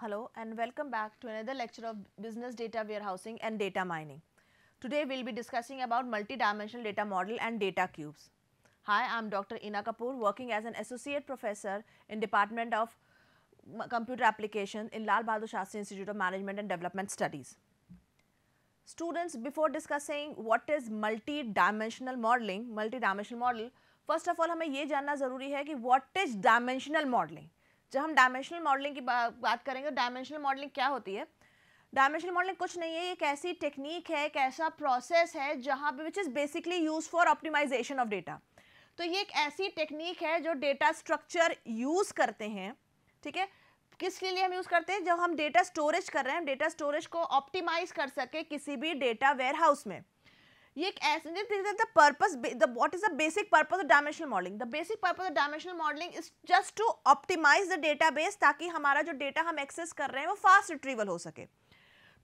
Hello and welcome back to another lecture of business data warehousing and data mining. Today we will be discussing about multi-dimensional data model and data cubes. Hi, I am Dr. Ina Kapoor, working as an associate professor in Department of Computer Application in Lal Bahadur Shastri Institute of Management and Development Studies. Students, before discussing what is multi-dimensional model, first of all हमें ये जानना ज़रूरी है कि what is dimensional modeling. जब हम dimensional modelling की बात करेंगे तो डायमेंशनल मॉडलिंग क्या होती है? डायमेंशनल मॉडलिंग कुछ नहीं है, एक ऐसी टेक्निक है, एक ऐसा प्रोसेस है जहाँ पे which is basically use for optimisation of data. तो ये एक ऐसी टेक्निक है जो डेटा स्ट्रक्चर यूज़ करते हैं, ठीक है. किसके लिए हम यूज़ करते हैं? जब हम डेटा स्टोरेज कर रहे हैं, डेटा स्टोरेज को ऑप्टिमाइज कर सके किसी भी डेटा वेयर हाउस में. ये एक ऐसे what is the basic purpose of dimensional modeling? The basic purpose of dimensional modeling is just to optimize the database ताकि हमारा जो डेटा हम एक्सेस कर रहे हैं वो फास्ट रिट्रीवल हो सके.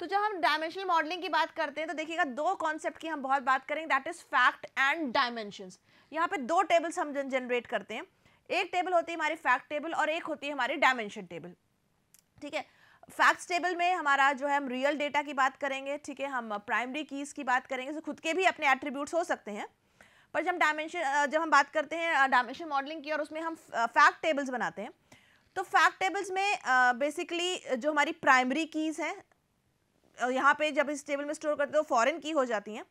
तो जब हम डायमेंशनल मॉडलिंग की बात करते हैं तो देखिएगा दो कॉन्सेप्ट की हम बहुत बात करेंगे, that is fact and dimensions. यहाँ पे दो टेबल्स हम जनरेट करते हैं. एक टेबल होती है हमारी फैक्ट टेबल और एक होती है हमारी डायमेंशन टेबल. ठीक है, फैक्ट्स टेबल में हमारा जो है हम रियल डेटा की बात करेंगे, ठीक है, हम प्राइमरी कीज़ की बात करेंगे, तो खुद के भी अपने एट्रीब्यूट्स हो सकते हैं. पर जब हम बात करते हैं डायमेंशन मॉडलिंग की और उसमें हम फैक्ट टेबल्स बनाते हैं, तो फैक्ट टेबल्स में बेसिकली जो हमारी प्राइमरी कीज़ हैं, यहाँ पे जब इस टेबल में स्टोर करते हैं तो फॉरेन की हो जाती हैं.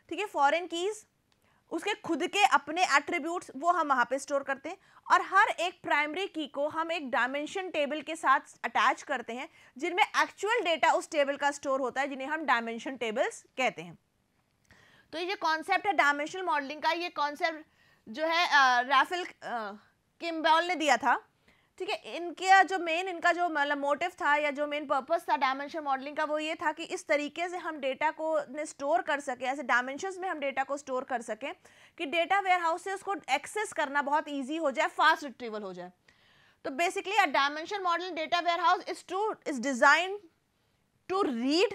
ठीक है, फॉरेन कीज़ उसके खुद के अपने एट्रीब्यूट्स वो हम वहाँ पे स्टोर करते हैं और हर एक प्राइमरी की को हम एक डायमेंशन टेबल के साथ अटैच करते हैं जिनमें एक्चुअल डेटा उस टेबल का स्टोर होता है, जिन्हें हम डायमेंशन टेबल्स कहते हैं. तो ये जो कॉन्सेप्ट है डायमेंशनल मॉडलिंग का, ये कॉन्सेप्ट जो है राफेल किम्बॉल ने दिया था. ठीक है, इनका जो मतलब मोटिव था या जो मेन पर्पस था डायमेंशन मॉडलिंग का, वो ये था कि इस तरीके से हम डेटा को स्टोर कर सकें, ऐसे डायमेंशंस में हम डेटा को स्टोर कर सकें कि डेटा वेयर हाउस से उसको एक्सेस करना बहुत ईजी हो जाए, फास्ट रिट्रीवल हो जाए. तो basically a dimension model data warehouse is design to read,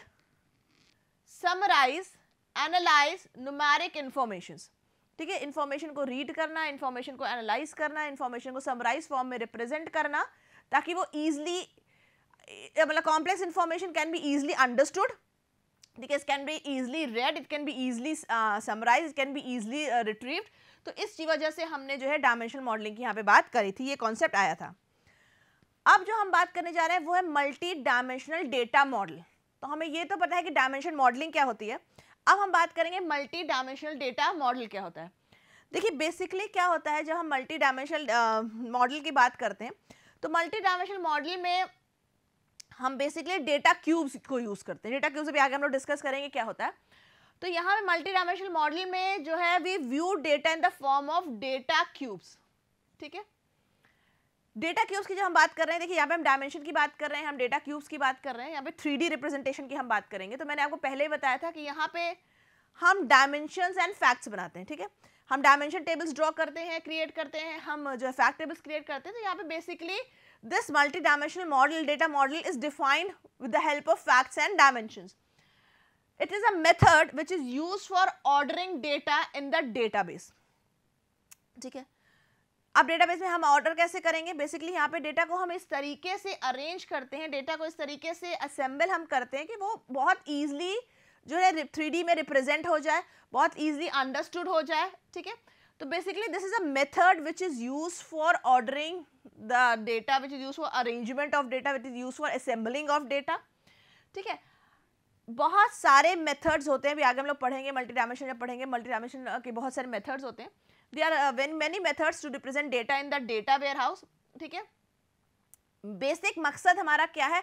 summarize, analyze numeric informations. ठीक है, इंफॉर्मेशन को रीड करना, इंफॉर्मेशन को एनालाइज करना, इंफॉर्मेशन को समराइज फॉर्म में रिप्रेजेंट करना ताकि वो ईजिली मतलब complex information can be easily understood. ठीक है, it can be easily read, it can be easily summarize, it can be easily retrieved. तो इस वजह से हमने जो है डायमेंशनल मॉडलिंग की यहाँ पे बात करी थी, ये कॉन्सेप्ट आया था. अब जो हम बात करने जा रहे हैं वो है मल्टी डायमेंशनल डेटा मॉडल. तो हमें ये तो पता है कि डायमेंशन मॉडलिंग क्या होती है. अब हम बात करेंगे मल्टी डायमेंशनल डेटा मॉडल क्या होता है. देखिए बेसिकली क्या होता है जब हम मल्टी डायमेंशनल मॉडल की बात करते हैं तो मल्टी डायमेंशनल मॉडल में हम बेसिकली डेटा क्यूब्स को यूज करते हैं. डेटा क्यूब्स भी आगे हम लोग डिस्कस करेंगे क्या होता है. तो यहाँ पे मल्टी डायमेंशनल मॉडल में जो है we view data in the form of data cubes. ठीक है, डेटा क्यूब्स की जब हम बात कर रहे हैं, देखिए यहाँ पे हम डायमेंशन की बात कर रहे हैं, हम डेटा क्यूब्स की बात कर रहे हैं, यहाँ पे 3D रिप्रेजेंटेशन की हम बात करेंगे. तो मैंने आपको पहले ही बताया था कि यहाँ पे हम डायमेंशंस एंड फैक्ट्स बनाते हैं. ठीक है, हम डायमेंशन टेबल्स ड्रॉ करते हैं, क्रिएट करते हैं, हम जो है फैक्ट टेबल्स क्रिएट करते हैं. तो यहाँ पे basically this multi dimensional model data model is defined with the help of facts and dimensions. It is a method which is use for ordering data in the database. ठीक है, अब database में हम ऑर्डर कैसे करेंगे? Basically यहाँ पे data को हम इस तरीके से अरेंज करते हैं, डेटा को इस तरीके से असेंबल हम करते हैं कि वो बहुत ईजिली जो है 3D में रिप्रेजेंट हो जाए, बहुत ईजिली अंडरस्टूड हो जाए. ठीक है, तो basically this is a method which is use for ordering the data, which is use for arrangement of data, which is use for assembling of data. ठीक है, बहुत सारे मेथड्स होते हैं, भी आगे हम लोग पढ़ेंगे मल्टी डायमेंशन. जब पढ़ेंगे मल्टी डायमेंशन के बहुत सारे मेथड्स होते हैं. There are many methods to represent data in the data warehouse. ठीक है, बेसिक मकसद हमारा क्या है?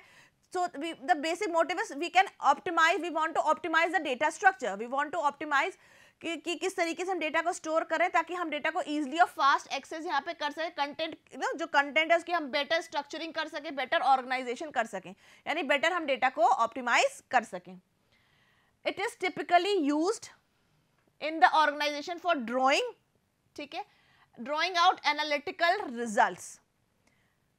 So the basic motive is we can optimize, we want to optimize the data structure, we want to optimize कि किस तरीके से हम डेटा को स्टोर करें ताकि हम डेटा को ईजिली और फास्ट एक्सेस यहाँ पे कर सकें. कंटेंट जो कंटेंट है उसकी हम बेटर स्ट्रक्चरिंग कर सकें, बेटर ऑर्गेनाइजेशन कर सकें, यानी बेटर हम डेटा को ऑप्टिमाइज कर सकें. It is typically used in the organization for drawing. ठीक है, ड्रॉइंग आउट एनालिटिकल रिजल्ट्स.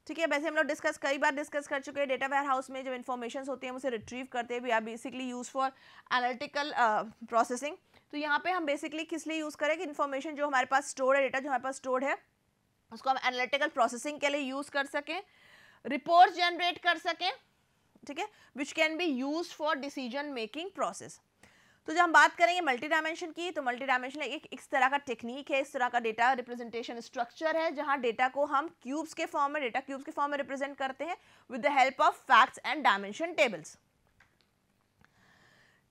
ठीक है, वैसे हम लोग कई बार डिस्कस कर चुके हैं. डेटा वेयर हाउस में जो इन्फॉर्मेशन होती है उसे रिट्रीव करते हैं, we are basically use for analytical processing. तो यहाँ पे हम बेसिकली किस लिए यूज़ करें कि इन्फॉर्मेशन जो हमारे पास स्टोर्ड है, डेटा जो हमारे पास स्टोर्ड है, उसको हम एनालिटिकल प्रोसेसिंग के लिए यूज़ कर सकें, रिपोर्ट जनरेट कर सकें. ठीक है, which can be use for decision making process. तो जब हम बात करेंगे मल्टी डायमेंशन की, तो मल्टी डायमेंशन एक इस तरह का टेक्निक है, इस तरह का डेटा रिप्रेजेंटेशन स्ट्रक्चर है, जहां डेटा को हम क्यूब्स के फॉर्म में, डेटा क्यूब्स के फॉर्म में रिप्रेजेंट करते हैं with the help of facts and dimension tables.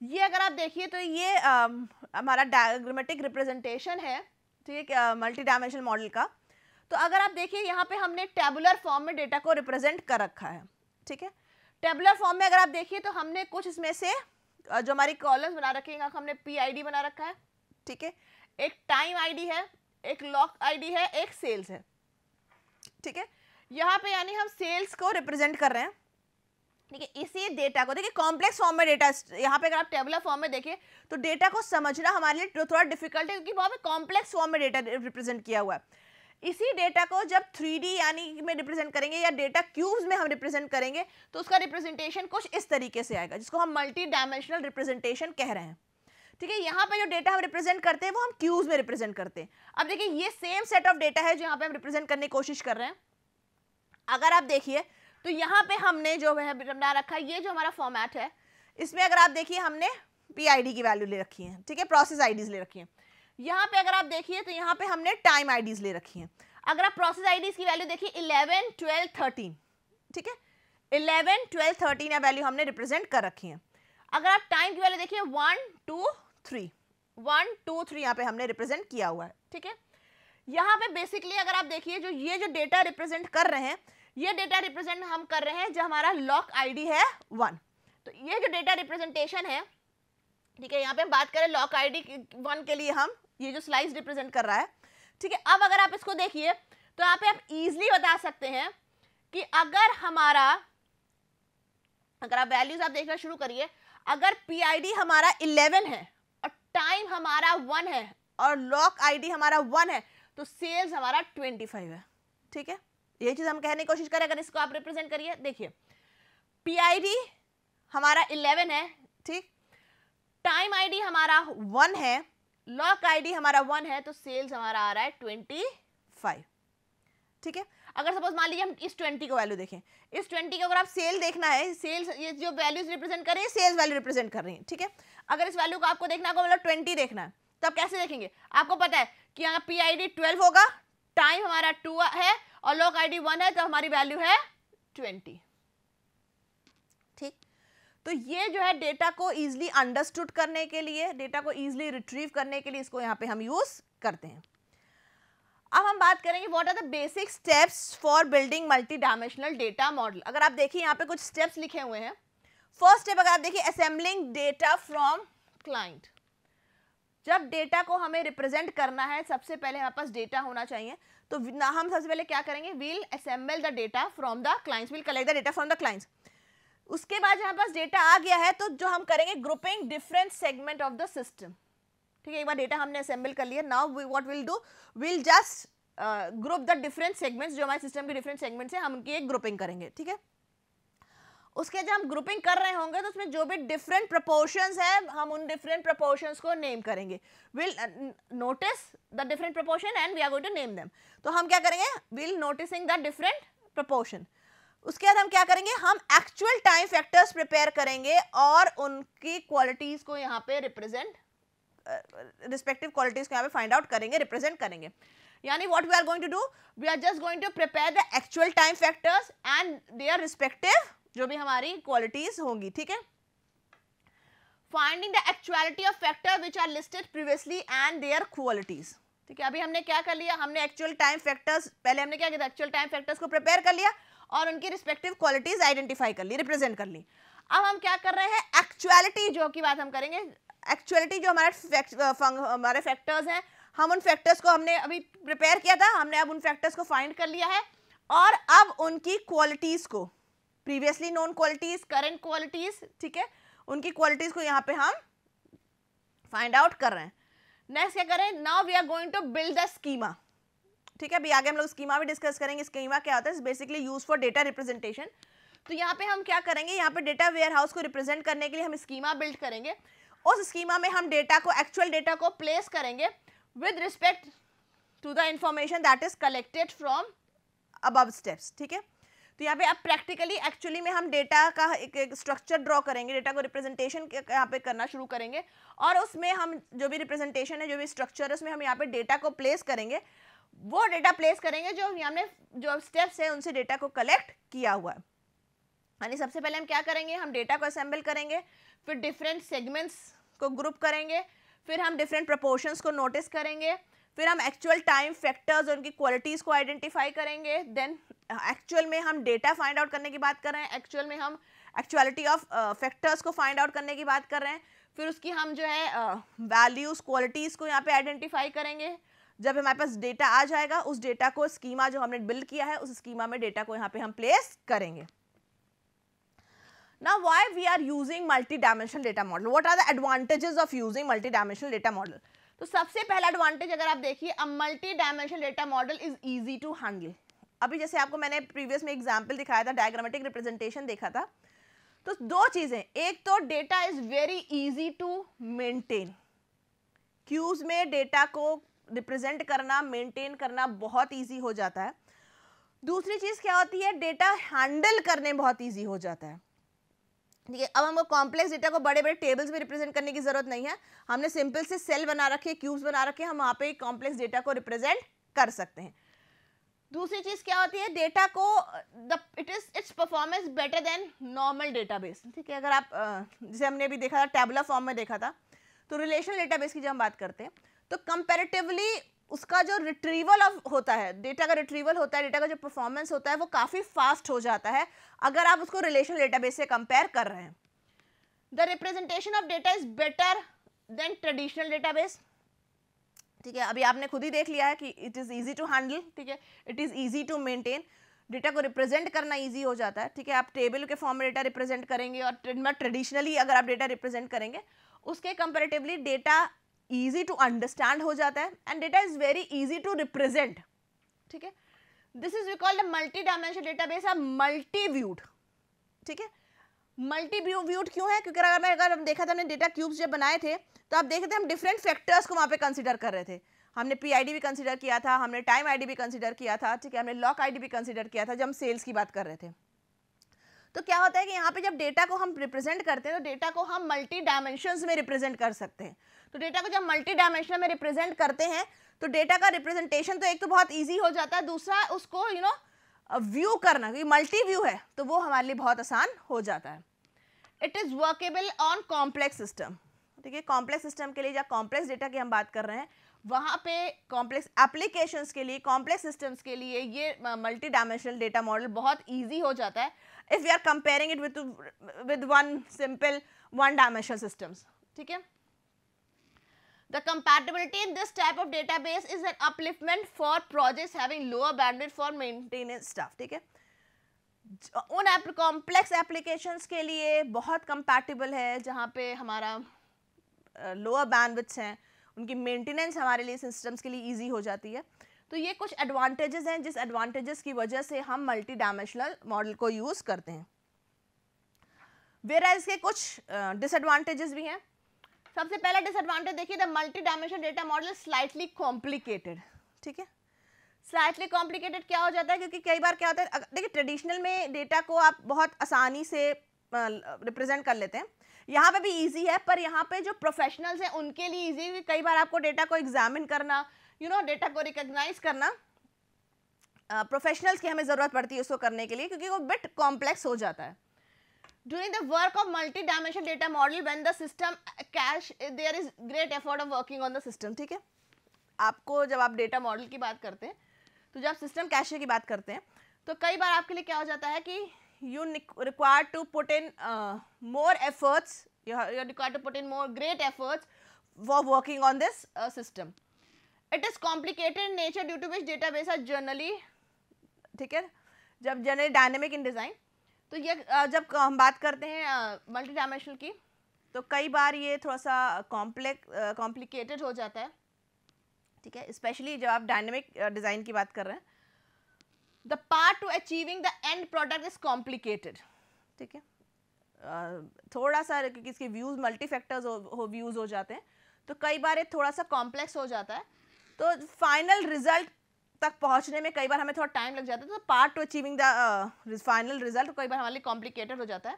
ये अगर आप देखिए तो ये हमारा डायग्रामेटिक रिप्रेजेंटेशन है, ठीक है, मल्टी डायमेंशनल मॉडल का। तो अगर आप देखिए यहाँ पे हमने टेबुलर फॉर्म में डेटा को रिप्रेजेंट कर रखा है, ठीक है। टेबुलर फॉर्म में अगर आप देखिए तो हमने कुछ इसमें से जो हमारी कॉलम्स बना रखे हैं, हमने PID बना रखा है, ठीक है, एक टाइम ID है, एक लॉक ID है, एक सेल्स है, ठीक है। यहाँ पे यानी हम सेल्स को रिप्रेजेंट कर रहे हैं, ठीक है। इसी डेटा को देखिए कॉम्प्लेक्स फॉर्म में डेटा, यहाँ पे अगर आप टेबुलर फॉर्म में देखिए तो डेटा को समझना हमारे लिए थोड़ा डिफिकल्ट है, क्योंकि वहाँ पे कॉम्प्लेक्स फॉर्म में डेटा रिप्रेजेंट किया हुआ है। इसी डेटा को जब 3D यानी में रिप्रेजेंट करेंगे या डेटा क्यूब्स में हम रिप्रेजेंट करेंगे तो उसका रिप्रेजेंटेशन कुछ इस तरीके से आएगा, जिसको हम मल्टी डायमेंशनल रिप्रेजेंटेशन कह रहे हैं, ठीक है। यहाँ पे जो डेटा हम रिप्रेजेंट करते हैं वो हम क्यूब्स में रिप्रेजेंट करते हैं। अब देखिए ये सेम सेट ऑफ डेटा है जो यहाँ पे हम रिप्रेजेंट करने की कोशिश कर रहे हैं। अगर आप देखिए तो यहाँ पे हमने जो है बना रखा है, ये जो हमारा फॉर्मेट है, इसमें अगर आप देखिए हमने PID की वैल्यू ले रखी है, ठीक है, प्रोसेस IDs ले रखी है। यहाँ पे अगर आप देखिए तो यहाँ पे हमने टाइम IDs ले रखी हैं। अगर आप प्रोसेस IDs की वैल्यू देखिए 11, 12, 13, ठीक है, 11, 12, 13 वैल्यू हमने रिप्रेजेंट कर रखी है। अगर आप टाइम की वैल्यू देखिए 1, 2, 3, 1, 2, 3 यहाँ पे हमने रिप्रेजेंट किया हुआ है, ठीक है। यहाँ पे बेसिकली अगर आप देखिए जो ये जो डेटा रिप्रेजेंट कर रहे हैं, ये डेटा रिप्रेजेंट हम कर रहे हैं जो हमारा लॉक ID है 1। तो ये जो डेटा रिप्रेजेंटेशन है, ठीक है, यहाँ पे हम बात करें लॉक ID 1 के लिए, हम ये जो स्लाइस रिप्रेजेंट कर रहा है, ठीक है। अब अगर आप इसको देखिए तो यहाँ पे आप इजीली बता सकते हैं कि अगर आप वैल्यूज आप देखना शुरू करिए, अगर PID हमारा 11 है और टाइम हमारा 1 है और लॉक ID हमारा 1 है, तो सेल्स हमारा 25 है, ठीक है। ये चीज हम कहने की कोशिश करें, अगर इसको आप रिप्रेजेंट करिए, देखिए PID हमारा 11 है, ठीक, टाइम ID हमारा 1 है, लॉक ID हमारा 1 है, तो सेल्स हमारा आ रहा है 25, ठीक है। अगर सपोज मान लीजिए हम इस 20 को वैल्यू देखें, इस 20 को अगर आप सेल देखना है, सेल्स ये जो वैल्यूज रिप्रेजेंट कर रही है सेल्स वैल्यू रिप्रेजेंट कर रही है, ठीक है। अगर इस वैल्यू को आपको देखना है, मतलब 20 देखना है, तो आप कैसे देखेंगे? आपको पता है कि यहाँ PID 12 होगा, टाइम हमारा 2 है और लॉक ID 1 है, तो हमारी वैल्यू है 20, ठीक। तो ये जो है डेटा को इजीली अंडरस्टूड करने के लिए, डेटा को इजीली रिट्रीव करने के लिए इसको यहाँ पे हम यूज करते हैं। अब हम बात करेंगे what are the basic steps for building multi dimensional data model. अगर आप देखिए यहाँ पे कुछ स्टेप्स लिखे हुए हैं। फर्स्ट स्टेप अगर आप देखिए असेंबलिंग डेटा फ्रॉम क्लाइंट। जब डेटा को हमें रिप्रेजेंट करना है, सबसे पहले हमारे पास डेटा होना चाहिए, तो हम सबसे पहले क्या करेंगे, we'll assemble the data from the clients, we'll collect the data from the clients. उसके बाद हमारे पास डेटा आ गया है, तो जो हम करेंगे grouping different segment of the system, ठीक है। एक बार डेटा हमने असेंबल कर लिया, now what will do, will just group the different segments, जो हमारे सिस्टम के डिफरेंट सेगमेंट्स हैं, हम उनकी एक ग्रुपिंग करेंगे, ठीक है। उसके जब हम ग्रुपिंग कर रहे होंगे तो उसमें जो भी डिफरेंट प्रपोर्शंस है, हम उन डिफरेंट प्रपोर्शंस को नेम करेंगे। Will notice the different proportion and we are going to name them. तो हम क्या करेंगे, will noticing the different proportion. उसके बाद हम क्या करेंगे, हम एक्चुअल टाइम फैक्टर्स प्रिपेयर करेंगे और उनकी क्वालिटीज को यहाँ पे रिप्रेजेंट, रिस्पेक्टिव क्वालिटीज को यहाँ पे फाइंड आउट करेंगे, रिप्रेजेंट करेंगे। यानी what we are going to do, we are just going to prepare the actual time factors and their respective जो भी हमारी क्वालिटीज होंगी, ठीक है। Finding the actuality of factor which are listed previously and their qualities, ठीक है। अभी हमने क्या कर लिया, हमने एक्चुअल टाइम फैक्टर्स, पहले हमने क्या किया, एक्चुअल टाइम फैक्टर्स को प्रिपेयर कर लिया और उनकी रिस्पेक्टिव क्वालिटीज आइडेंटिफाई कर ली, रिप्रेजेंट कर ली। अब हम क्या कर रहे हैं, एक्चुअलिटी जो की बात हम करेंगे। एक्चुअलिटी जो हमारे फैक्टर्स हैं, हम उन फैक्टर्स को हमने अभी प्रिपेयर किया था, हमने अब उन फैक्टर्स को फाइंड कर लिया है और अब उनकी क्वालिटीज को, previously known qualities, current qualities, ठीक है, उनकी क्वालिटीज को यहाँ पे हम फाइंड आउट कर रहे हैं। नेक्स्ट क्या करें, now we are going to build the schema, ठीक है। अभी आगे हम लोग स्कीमा भी डिस्कस करेंगे। स्कीमा क्या होता है, basically use for data representation. तो यहाँ पे हम क्या करेंगे, यहाँ पे डेटा वेयर हाउस को रिप्रेजेंट करने के लिए हम स्कीमा बिल्ड करेंगे। उस स्कीमा में हम डेटा को, एक्चुअल डेटा को प्लेस करेंगे with respect to the information that is collected from above steps, ठीक है। तो यहाँ पे आप प्रैक्टिकली एक्चुअली में हम डेटा का एक स्ट्रक्चर ड्रॉ करेंगे, डेटा को रिप्रेजेंटेशन यहाँ पे करना शुरू करेंगे, और उसमें हम जो भी रिप्रेजेंटेशन है, जो भी स्ट्रक्चर है, उसमें हम यहाँ पे डेटा को प्लेस करेंगे, वो डेटा प्लेस करेंगे जो हमने जो स्टेप्स है उनसे डेटा को कलेक्ट किया हुआ है। यानी सबसे पहले हम क्या करेंगे, हम डेटा को असेंबल करेंगे, फिर डिफरेंट सेगमेंट्स को ग्रुप करेंगे, फिर हम डिफरेंट प्रपोर्शंस को नोटिस करेंगे, फिर हम एक्चुअल टाइम फैक्टर्स और उनकी क्वालिटीज़ को आइडेंटिफाई करेंगे, देन एक्चुअल में हम डेटा फाइंड आउट करने की बात कर रहे हैं, एक्चुअल में हम एक्चुअलिटी ऑफ फैक्टर्स को फाइंड आउट करने की बात कर रहे हैं, फिर उसकी हम जो है वैल्यूज़ क्वालिटीज़ को यहाँ पे आइडेंटिफाई करेंगे। जब हमारे पास डेटा आ जाएगा, उस डेटा को स्कीमा जो हमने बिल्ड किया है उस स्कीमा में डेटा को यहाँ पे हम प्लेस करेंगे। Now why we are using multi-dimensional data model? What are the advantages of using multi-dimensional data model? तो सबसे पहला एडवांटेज अगर आप देखिए, a multi-dimensional data model is easy to handle. अभी जैसे आपको मैंने प्रीवियस में एग्जाम्पल दिखाया था, डायग्रामेटिक रिप्रेजेंटेशन देखा था, तो दो चीज़ें, एक तो data is very easy to maintain, cause में डेटा को रिप्रेजेंट करना, मेंटेन करना बहुत इजी हो जाता है। दूसरी चीज़ क्या होती है, डेटा हैंडल करने बहुत इजी हो जाता है। ठीक है, अब हमको कॉम्प्लेक्स डेटा को बड़े बड़े टेबल्स में रिप्रेजेंट करने की जरूरत नहीं है, हमने सिंपल से सेल बना रखे, क्यूब्स बना रखे, हम वहाँ पे कॉम्प्लेक्स डेटा को रिप्रेजेंट कर सकते हैं। दूसरी चीज़ क्या होती है, डेटा को it's performance better than normal database. ठीक है, अगर आप जैसे हमने अभी देखा था, टैबुलर फॉर्म में देखा था, तो रिलेशनल डेटाबेस की जब हम बात करते हैं तो कंपैरेटिवली उसका जो रिट्रीवल होता है, डेटा का रिट्रीवल होता है, डेटा का जो परफॉर्मेंस होता है वो काफ़ी फास्ट हो जाता है अगर आप उसको रिलेशनल डेटाबेस से कंपेयर कर रहे हैं। The representation of data is better than traditional database. ठीक है, अभी आपने खुद ही देख लिया है कि it is easy to handle, ठीक है, it is easy to maintain, data को रिप्रेजेंट करना ईजी हो जाता है। ठीक है, आप टेबल के फॉर्म में डेटा रिप्रेजेंट करेंगे और ट्रेडिशनली अगर आप डेटा रिप्रेजेंट करेंगे उसके comparatively data easy to understand हो जाता है and data is very easy to represent. ठीक है, this is we called a multi dimensional database, a multi viewed. ठीक है, मल्टी व्यूड क्यों है, क्योंकि अगर हम देखा था, हमने डेटा क्यूब्स जब बनाए थे तो आप देखे थे हम डिफरेंट फैक्टर्स को वहाँ पे कंसीडर कर रहे थे। हमने पीआईडी भी कंसीडर किया था, हमने टाइम आईडी भी कंसीडर किया था, ठीक है, हमने लॉक आईडी भी कंसीडर किया था जब हम सेल्स की बात कर रहे थे। तो क्या होता है कि यहाँ पे जब डेटा को हम रिप्रेजेंट करते हैं तो डेटा को हम मल्टी डायमेंशंस में रिप्रेजेंट कर सकते हैं। तो डेटा को जब मल्टी डायमेंशन में रिप्रेजेंट करते हैं तो डेटा का रिप्रेजेंटेशन तो एक तो बहुत ईजी हो जाता है, दूसरा उसको व्यू करना, क्योंकि मल्टी व्यू है तो वो हमारे लिए बहुत आसान हो जाता है। It is workable on complex system. ठीक है, कॉम्प्लेक्स सिस्टम के लिए या कॉम्प्लेक्स डेटा की हम बात कर रहे हैं, वहाँ पे कॉम्प्लेक्स एप्लीकेशंस के लिए, कॉम्प्लेक्स सिस्टम्स के लिए ये मल्टी डायमेंशनल डेटा मॉडल बहुत ईजी हो जाता है if we are comparing it with one simple one dimensional systems. ठीक है, the compatibility in this type of database is an upliftment for projects having lower bandwidth for maintenance stuff. ठीक है, उन complex applications के लिए बहुत compatible है जहाँ पे हमारा लोअर बैंडविड्थ हैं, उनकी मेंटेनेंस हमारे लिए सिस्टम्स के लिए इजी हो जाती है। तो ये कुछ एडवांटेजेस हैं जिस एडवांटेजेस की वजह से हम मल्टी डायमेंशनल मॉडल को यूज़ करते हैं। वेयर इसके कुछ डिसएडवांटेजेस भी हैं। सबसे पहला डिसएडवांटेज देखिए, the multi dimensional data model slightly complicated. ठीक है, स्लाइटली कॉम्प्लिकेटेड क्या हो जाता है, क्योंकि कई बार क्या होता है, देखिए ट्रेडिशनल में डेटा को आप बहुत आसानी से रिप्रेजेंट कर लेते हैं, यहाँ पे भी इजी है, पर यहाँ पे जो प्रोफेशनल्स हैं उनके लिए इजी, कई बार आपको डेटा को एग्जामिन करना, डेटा को रिकॉग्नाइज करना, प्रोफेशनल्स की हमें ज़रूरत पड़ती है उसको करने के लिए, क्योंकि वो बिट कॉम्प्लेक्स हो जाता है। During the work of multi-dimensional data model, when the system cache, there is great effort of working on the system. ठीक है, आपको जब आप डेटा मॉडल की बात करते हैं तो जब सिस्टम कैशे की बात करते हैं तो कई बार आपके लिए क्या हो जाता है कि you require to put in more efforts, you require to put in more great efforts for working on this system. It is complicated in nature due to which database are generally, ठीक है, जब generally dynamic in design, तो ये जब हम बात करते हैं मल्टी डायमेंशनल की तो कई बार ये थोड़ा सा कॉम्प्लिकेटेड हो जाता है। ठीक है, स्पेशली जब आप डायनेमिक डिज़ाइन की बात कर रहे हैं, the part two achieving the end product is complicated. ठीक है, थोड़ा सा क्योंकि इसके व्यूज़ मल्टी फैक्टर्स व्यूज़ हो जाते हैं तो कई बार ये थोड़ा सा कॉम्प्लेक्स हो जाता है, तो फाइनल रिजल्ट तक पहुंचने में कई बार हमें थोड़ा टाइम लग जाता है, तो part two achieving the final result कई बार हमारे लिए कॉम्प्लिकेटेड हो जाता है.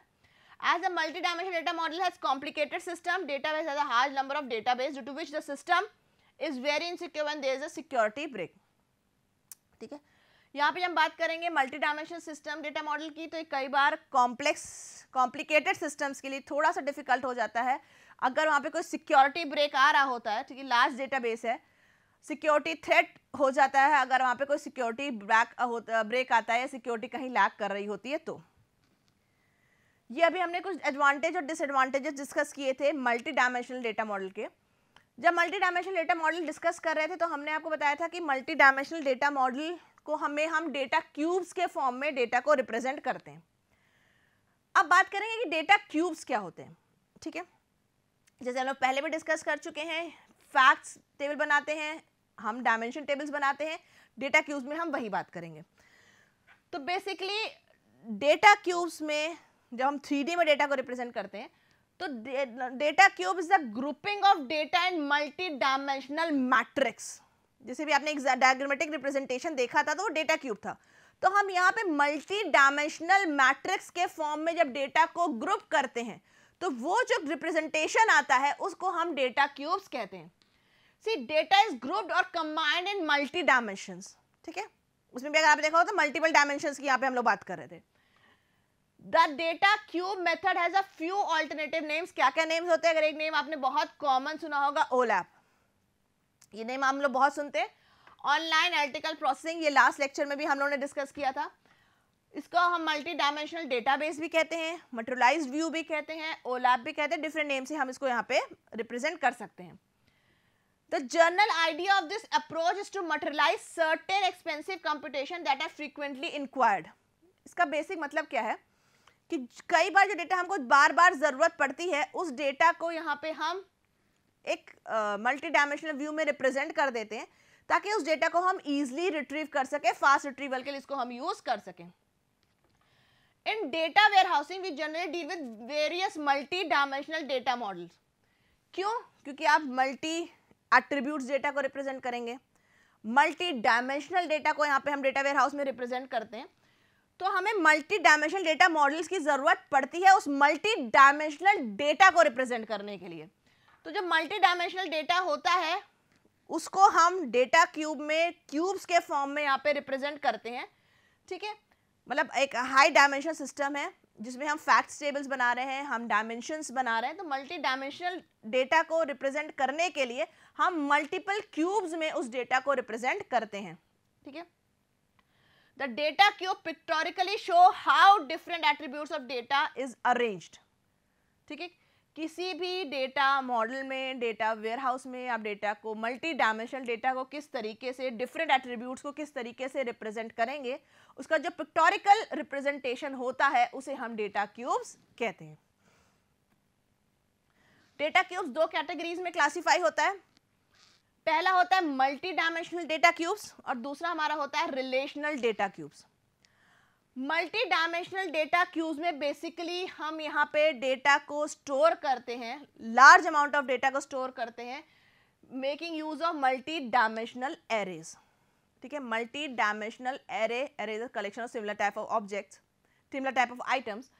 As a multi-dimensional data model has complicated system, database has a large number of database due to which the system is very insecure when there is a security break. ठीक है, यहाँ पे हम बात करेंगे multi dimensional system data model की, तो कई बार कॉम्प्लिकेटेड सिस्टम्स के लिए थोड़ा सा डिफिकल्ट हो जाता है अगर वहाँ पे कोई सिक्योरिटी ब्रेक आ रहा होता है. ठीक है, लार्ज डेटाबेस है, सिक्योरिटी थ्रेट हो जाता है अगर वहाँ पे कोई सिक्योरिटी ब्रेक आता है या सिक्योरिटी कहीं लैक कर रही होती है. तो ये अभी हमने कुछ एडवांटेज और डिसएडवांटेजेस डिस्कस किए थे मल्टी डायमेंशनल डेटा मॉडल के. जब multi dimensional data model discuss कर रहे थे तो हमने आपको बताया था कि मल्टी डायमेंशनल डेटा मॉडल को हम डेटा क्यूब्स के फॉर्म में डेटा को रिप्रेजेंट करते हैं. अब बात करेंगे कि डेटा क्यूब्स क्या होते हैं. ठीक है, जैसे हम लोग पहले भी डिस्कस कर चुके हैं, फैक्ट्स टेबल बनाते हैं, हम डायमेंशन टेबल्स बनाते हैं, डेटा क्यूब्स में हम वही बात करेंगे. तो बेसिकली डेटा क्यूब्स में जब हम 3D में डेटा को रिप्रेजेंट करते हैं तो data cube is the grouping of data in multi dimensional matrix. जैसे भी आपने एक डायग्रामेटिक रिप्रेजेंटेशन देखा था तो वो डेटा क्यूब था. तो हम यहाँ पे मल्टी डायमेंशनल मैट्रिक्स के फॉर्म में जब डेटा को ग्रुप करते हैं तो वो जो रिप्रेजेंटेशन आता है उसको हम डेटा क्यूब्स कहते हैं. सी डेटा इज ग्रुप्ड और कंबाइंड इन मल्टी डायमेंशंस. ठीक है, उसमें भी अगर आप देखा हो तो मल्टीपल डायमेंशंस की यहाँ पे हम लोग बात कर रहे थे. The data cube method has a few alternative names. क्या क्या नेम्स होते हैं? अगर एक नेम आपने बहुत कॉमन सुना होगा, OLAP. ये नेम हम लोग बहुत सुनते हैं. ऑनलाइन एनालिटिकल प्रोसेसिंग, ये लास्ट लेक्चर में भी हम लोगों ने डिस्कस किया था. इसको हम मल्टी डायमेंशनल डेटाबेस भी कहते हैं, मटेरियलाइज्ड व्यू भी कहते हैं, OLAP भी कहते हैं. डिफरेंट नेम से हम इसको यहाँ पे रिप्रेजेंट कर सकते हैं. The general idea of this approach is to materialize certain expensive computation that are frequently inquired. इसका बेसिक मतलब क्या है कि कई बार जो डेटा हमको बार बार ज़रूरत पड़ती है उस डेटा को यहाँ पे हम एक मल्टी डायमेंशनल व्यू में रिप्रेजेंट कर देते हैं ताकि उस डेटा को हम इजीली रिट्रीव कर सकें, फास्ट रिट्रीवल के लिए इसको हम यूज़ कर सकें. In data warehousing we generally deal with various multi dimensional data models. क्यों? क्योंकि आप मल्टी एट्रीब्यूट्स डेटा को रिप्रेजेंट करेंगे, मल्टी डायमेंशनल डेटा को यहाँ पे हम डेटा वेयर हाउस में रिप्रेजेंट करते हैं, तो हमें मल्टी डायमेंशनल डेटा मॉडल्स की ज़रूरत पड़ती है उस मल्टी डायमेंशनल डेटा को रिप्रेजेंट करने के लिए. तो जब मल्टी डायमेंशनल डेटा होता है उसको हम डेटा क्यूब में क्यूब्स के फॉर्म में यहाँ पे रिप्रेजेंट करते हैं. ठीक है, मतलब एक हाई डायमेंशनल सिस्टम है जिसमें हम फैक्ट्स टेबल्स बना रहे हैं, हम डायमेंशंस बना रहे हैं. तो मल्टी डायमेंशनल डेटा को रिप्रेजेंट करने के लिए हम मल्टीपल क्यूब्स में उस डेटा को रिप्रेजेंट करते हैं. ठीक है, The data cube pictorially show how different attributes of data is arranged. ठीक है, किसी भी डेटा मॉडल में, डेटा वेयरहाउस में आप डेटा को, मल्टी डायमेंशनल डेटा को किस तरीके से, डिफरेंट एट्रीब्यूट्स को किस तरीके से रिप्रेजेंट करेंगे, उसका जो पिक्टोरिकल रिप्रेजेंटेशन होता है उसे हम डेटा क्यूब्स कहते हैं. डेटा क्यूब्स दो कैटेगरीज में क्लासीफाई होता है. पहला होता है मल्टी डायमेंशनल डेटा क्यूब्स और दूसरा हमारा होता है relational data cubes. Multi dimensional data cubes में बेसिकली हम यहाँ पे डेटा को स्टोर करते हैं, लार्ज अमाउंट ऑफ डेटा को स्टोर करते हैं, making use of multi dimensional arrays. ठीक है, multi dimensional array is collection of similar type of objects, similar type of items.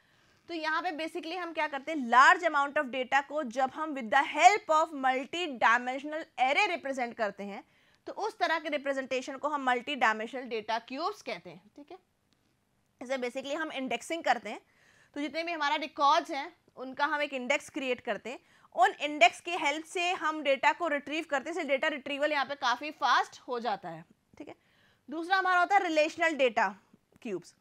तो यहाँ पे बेसिकली हम क्या करते हैं, लार्ज अमाउंट ऑफ डेटा को जब हम with the help of multi dimensional array represent करते हैं तो उस तरह के रिप्रेजेंटेशन को हम मल्टी डायमेंशनल डेटा क्यूब्स कहते हैं. ठीक है, इसे बेसिकली हम इंडेक्सिंग करते हैं. तो जितने भी हमारा रिकॉर्ड्स हैं उनका हम एक इंडेक्स क्रिएट करते हैं, उन इंडेक्स की हेल्प से हम डेटा को रिट्रीव करते हैं. डेटा रिट्रीवल यहाँ पे काफ़ी फास्ट हो जाता है. ठीक है, दूसरा हमारा होता है relational data cubes.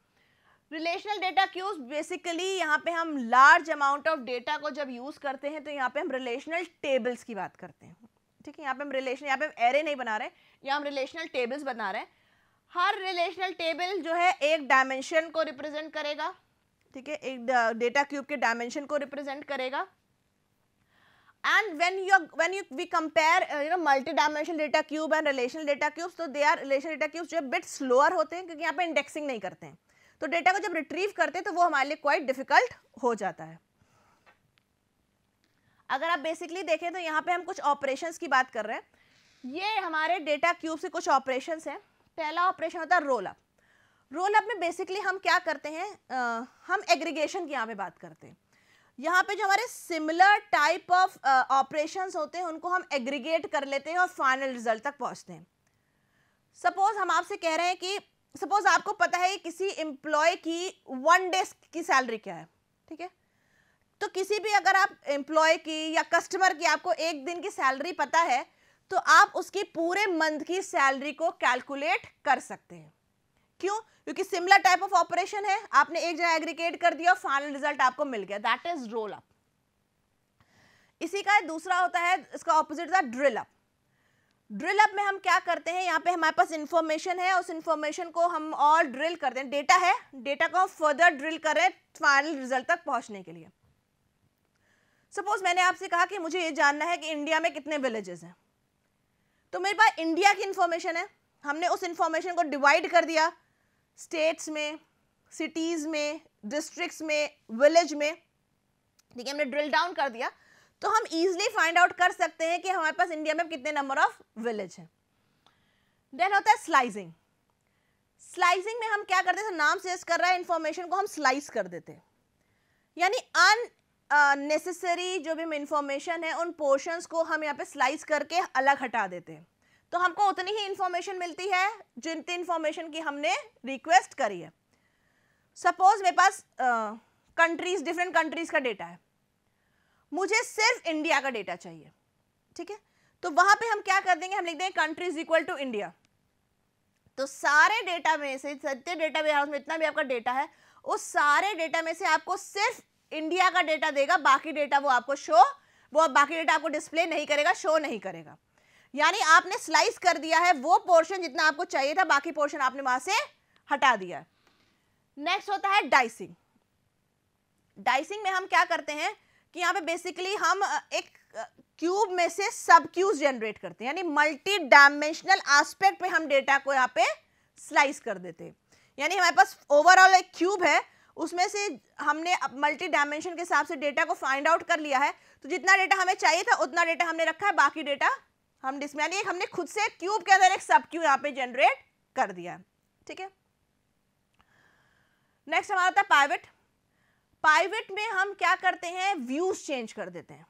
Relational data cubes basically यहाँ पे हम लार्ज अमाउंट ऑफ डेटा को जब यूज़ करते हैं तो यहाँ पे हम रिलेशनल टेबल्स की बात करते हैं. ठीक है, यहाँ पे हम रिलेशन, यहाँ पे एरे नहीं बना रहे, यहाँ हम रिलेशनल टेबल्स बना रहे हैं. हर रिलेशनल टेबल जो है एक डायमेंशन को रिप्रेजेंट करेगा. ठीक है, एक डेटा क्यूब के डायमेंशन को रिप्रेजेंट करेगा. And when we compare multi dimensional data cube and relational data cubes, तो they are relational data cubes जो है बिट स्लोअर होते हैं क्योंकि यहाँ पे इंडेक्सिंग नहीं करते हैं. तो डेटा को जब रिट्रीव करते हैं तो वो हमारे लिए क्वाइट डिफिकल्ट हो जाता है. अगर आप बेसिकली देखें तो यहाँ पे हम कुछ ऑपरेशंस की बात कर रहे हैं. ये हमारे डेटा क्यूब से कुछ ऑपरेशंस हैं. पहला ऑपरेशन होता है रोल अप। रोल अप में बेसिकली हम क्या करते हैं, हम एग्रीगेशन की यहाँ पे बात करते हैं। यहाँ पे जो हमारे सिमिलर टाइप ऑफ ऑपरेशंस होते हैं उनको हम एग्रीगेट कर लेते हैं और फाइनल रिजल्ट तक पहुँचते हैं। सपोज हम आपसे कह रहे हैं कि सपोज आपको पता है किसी एम्प्लॉय की 1 डे की सैलरी क्या है, ठीक है। तो किसी भी अगर आप एम्प्लॉय की या कस्टमर की आपको एक दिन की सैलरी पता है तो आप उसकी पूरे मंथ की सैलरी को कैलकुलेट कर सकते हैं। क्यों? क्योंकि सिमिलर टाइप ऑफ ऑपरेशन है, आपने एक जगह एग्रीगेट कर दिया, फाइनल रिजल्ट आपको मिल गया, दैट इज रोल अप। इसी का दूसरा होता है, इसका ऑपोजिट था ड्रिल अप। ड्रिल अप में हम क्या करते हैं, यहाँ पे हमारे पास इंफॉर्मेशन है, उस इंफॉर्मेशन को हम और ड्रिल करते हैं, डेटा है, डेटा को हम फर्दर ड्रिल कर रहे हैं फाइनल रिजल्ट तक पहुंचने के लिए। सपोज मैंने आपसे कहा कि मुझे ये जानना है कि इंडिया में कितने विलेजेस हैं, तो मेरे पास इंडिया की इंफॉर्मेशन है, हमने उस इंफॉर्मेशन को डिवाइड कर दिया स्टेट्स में, सिटीज में, डिस्ट्रिक्ट्स में, विलेज में, ठीक है, हमने ड्रिल डाउन कर दिया, तो हम इजीली फाइंड आउट कर सकते हैं कि हमारे पास इंडिया में कितने नंबर ऑफ विलेज हैं। देन होता है स्लाइसिंग। स्लाइसिंग में हम क्या करते हैं, नाम सजेस्ट कर रहा है, इंफॉर्मेशन को हम स्लाइस कर देते हैं, यानी अननेसेसरी जो भी इंफॉर्मेशन है उन पोर्शंस को हम यहाँ पे स्लाइस करके अलग हटा देते हैं, तो हमको उतनी ही इंफॉर्मेशन मिलती है जितनी इंफॉर्मेशन की हमने रिक्वेस्ट करी है। सपोज मेरे पास कंट्रीज, डिफरेंट कंट्रीज का डेटा है, मुझे सिर्फ इंडिया का डेटा चाहिए, ठीक है, तो वहां पे हम क्या कर देंगे, हम लिख देंगे कंट्रीज इक्वल टू इंडिया। तो सारे डेटा में से, सत्य डेटा वेयरहाउस में इतना भी आपका डेटा है, उस सारे डेटा में से आपको सिर्फ इंडिया का डेटा देगा, बाकी डेटा वो आपको बाकी डेटा आपको डिस्प्ले नहीं करेगा, शो नहीं करेगा। यानी आपने स्लाइस कर दिया है वो पोर्शन जितना आपको चाहिए था, बाकी पोर्शन आपने वहां से हटा दिया। नेक्स्ट होता है डाइसिंग। डाइसिंग में हम क्या करते हैं कि यहाँ पे बेसिकली हम एक क्यूब में से सब क्यूब्स जनरेट करते हैं, यानी मल्टी डायमेंशनल एस्पेक्ट पे हम डेटा को यहाँ पे स्लाइस कर देते हैं। यानी हमारे पास ओवरऑल एक क्यूब है, उसमें से हमने मल्टी डायमेंशन के हिसाब से डेटा को फाइंड आउट कर लिया है, तो जितना डेटा हमें चाहिए था उतना डेटा हमने रखा है, बाकी डेटा हम डिस्प्ले, यानी हमने खुद से क्यूब के अंदर एक सब क्यूब यहाँ पे जनरेट कर दिया, ठीक है। नेक्स्ट हमारा होता है पाइवट। पाइवट में हम क्या करते हैं, व्यूज चेंज कर देते हैं,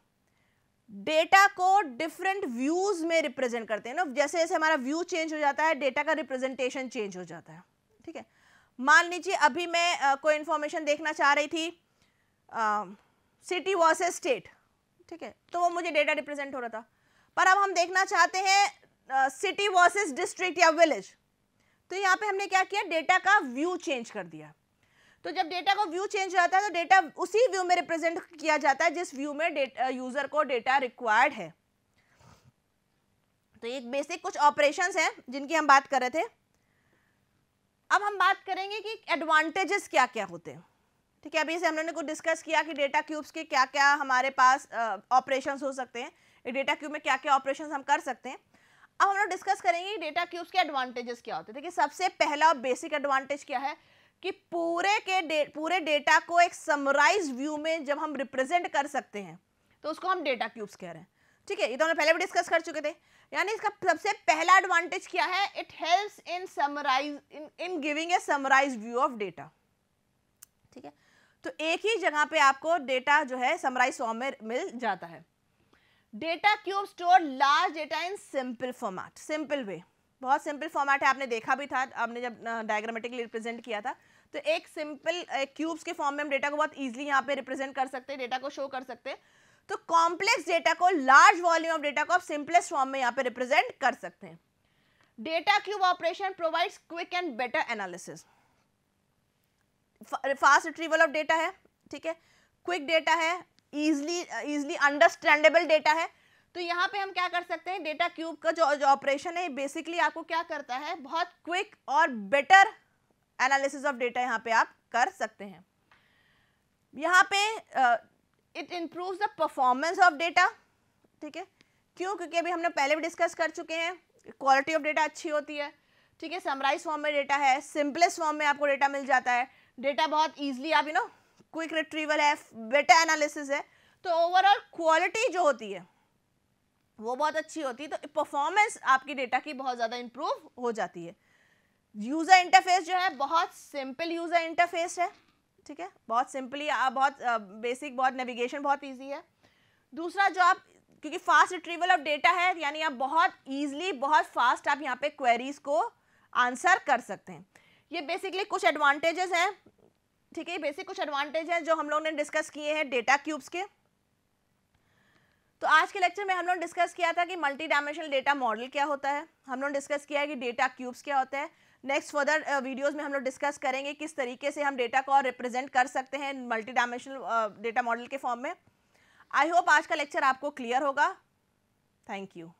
डेटा को डिफरेंट व्यूज में रिप्रेजेंट करते हैं ना, जैसे जैसे हमारा व्यू चेंज हो जाता है डेटा का रिप्रेजेंटेशन चेंज हो जाता है, ठीक है। मान लीजिए अभी मैं कोई इंफॉर्मेशन देखना चाह रही थी, सिटी वर्सेस स्टेट, ठीक है, तो वो मुझे डेटा रिप्रेजेंट हो रहा था, पर अब हम देखना चाहते हैं सिटी वर्सेस डिस्ट्रिक्ट या विलेज, तो यहाँ पे हमने क्या किया, डेटा का व्यू चेंज कर दिया। तो जब डेटा का व्यू चेंज हो जाता है तो डेटा उसी व्यू में रिप्रेजेंट किया जाता है जिस व्यू में यूजर को डेटा रिक्वायर्ड है। तो ये बेसिक कुछ ऑपरेशंस हैं जिनकी हम बात कर रहे थे। अब हम बात करेंगे कि एडवांटेजेस क्या क्या होते हैं, ठीक है। अभी से हमने कुछ डिस्कस किया कि डेटा क्यूब्स के क्या क्या हमारे पास ऑपरेशंस हो सकते हैं, एक डेटा क्यूब में क्या क्या ऑपरेशंस हम कर सकते हैं। अब हम लोग डिस्कस करेंगे डेटा क्यूब्स के एडवांटेजेस क्या होते हैं। देखिए सबसे पहला और बेसिक एडवांटेज क्या है कि पूरे डेटा को एक समराइज व्यू में जब हम रिप्रेजेंट कर सकते हैं तो उसको हम डेटा क्यूब्स कह रहे हैं, ठीक है। ये तो हमने पहले भी डिस्कस कर चुके थे। यानी इसका सबसे पहला एडवांटेज क्या है, it helps in giving a summarize view of data, ठीक है। तो एक ही जगह पे आपको डेटा जो है समराइज फॉर्म में मिल जाता है। Data cube store large data in simple format, simple way, बहुत सिंपल फॉर्मेट है, आपने देखा भी था, आपने जब डायग्रामेटिकली रिप्रेजेंट किया था, तो एक सिंपल क्यूब्स के फॉर्म में हम डेटा को बहुत इजीली यहाँ पे रिप्रेजेंट कर सकते हैं, डेटा को शो कर सकते हैं। तो कॉम्प्लेक्स डेटा को, लार्ज वॉल्यूम ऑफ डेटा को आप सिंपलेस्ट फॉर्म में यहाँ पे रिप्रेजेंट कर सकते हैं। Data cube operation provides quick and better analysis, fast retrieval of data है, ठीक है, क्विक डेटा है, इजीली अंडरस्टैंडेबल डेटा है। तो यहाँ पे हम क्या कर सकते हैं, डेटा क्यूब का जो ऑपरेशन है बेसिकली आपको क्या करता है, बहुत क्विक और बेटर एनालिसिस ऑफ डेटा यहाँ पे आप कर सकते हैं। यहाँ पे it improves the performance of data, ठीक है, क्यों, क्योंकि अभी हमने पहले भी डिस्कस कर चुके हैं, क्वालिटी ऑफ डेटा अच्छी होती है, ठीक है, समराइज फॉर्म में डेटा है, सिंपलेस्ट फॉर्म में आपको डेटा मिल जाता है, डेटा बहुत ईजिली आप क्विक रिट्रीवल है, बेटर एनालिसिस है, तो ओवरऑल क्वालिटी जो होती है वो बहुत अच्छी होती है, तो परफॉर्मेंस आपकी डेटा की बहुत ज़्यादा इंप्रूव हो जाती है। यूज़र इंटरफेस जो है बहुत सिंपल यूज़र इंटरफेस है, ठीक है, बहुत सिंपली, बहुत बेसिक, बहुत नेविगेशन बहुत इजी है। दूसरा जो आप, क्योंकि फास्ट रिट्रीवल ऑफ डेटा है, यानी आप बहुत ईजिली, बहुत फास्ट आप यहाँ पे क्वेरीज को आंसर कर सकते हैं। ये बेसिकली कुछ एडवांटेजेस हैं, ठीक है, बेसिक कुछ एडवांटेज हैं जो हम लोग ने डिस्कस किए हैं डेटा क्यूब्स के। तो आज के लेक्चर में हम लोग डिस्कस किया था कि मल्टी डायमेंशनल डेटा मॉडल क्या होता है, हम लोग डिस्कस किया है कि डेटा क्यूब्स क्या होता है। नेक्स्ट फर्दर वीडियोस में हम लोग डिस्कस करेंगे किस तरीके से हम डेटा को और रिप्रेजेंट कर सकते हैं मल्टी डायमेंशनल डेटा मॉडल के फॉर्म में। आई होप आज का लेक्चर आपको क्लियर होगा। Thank you.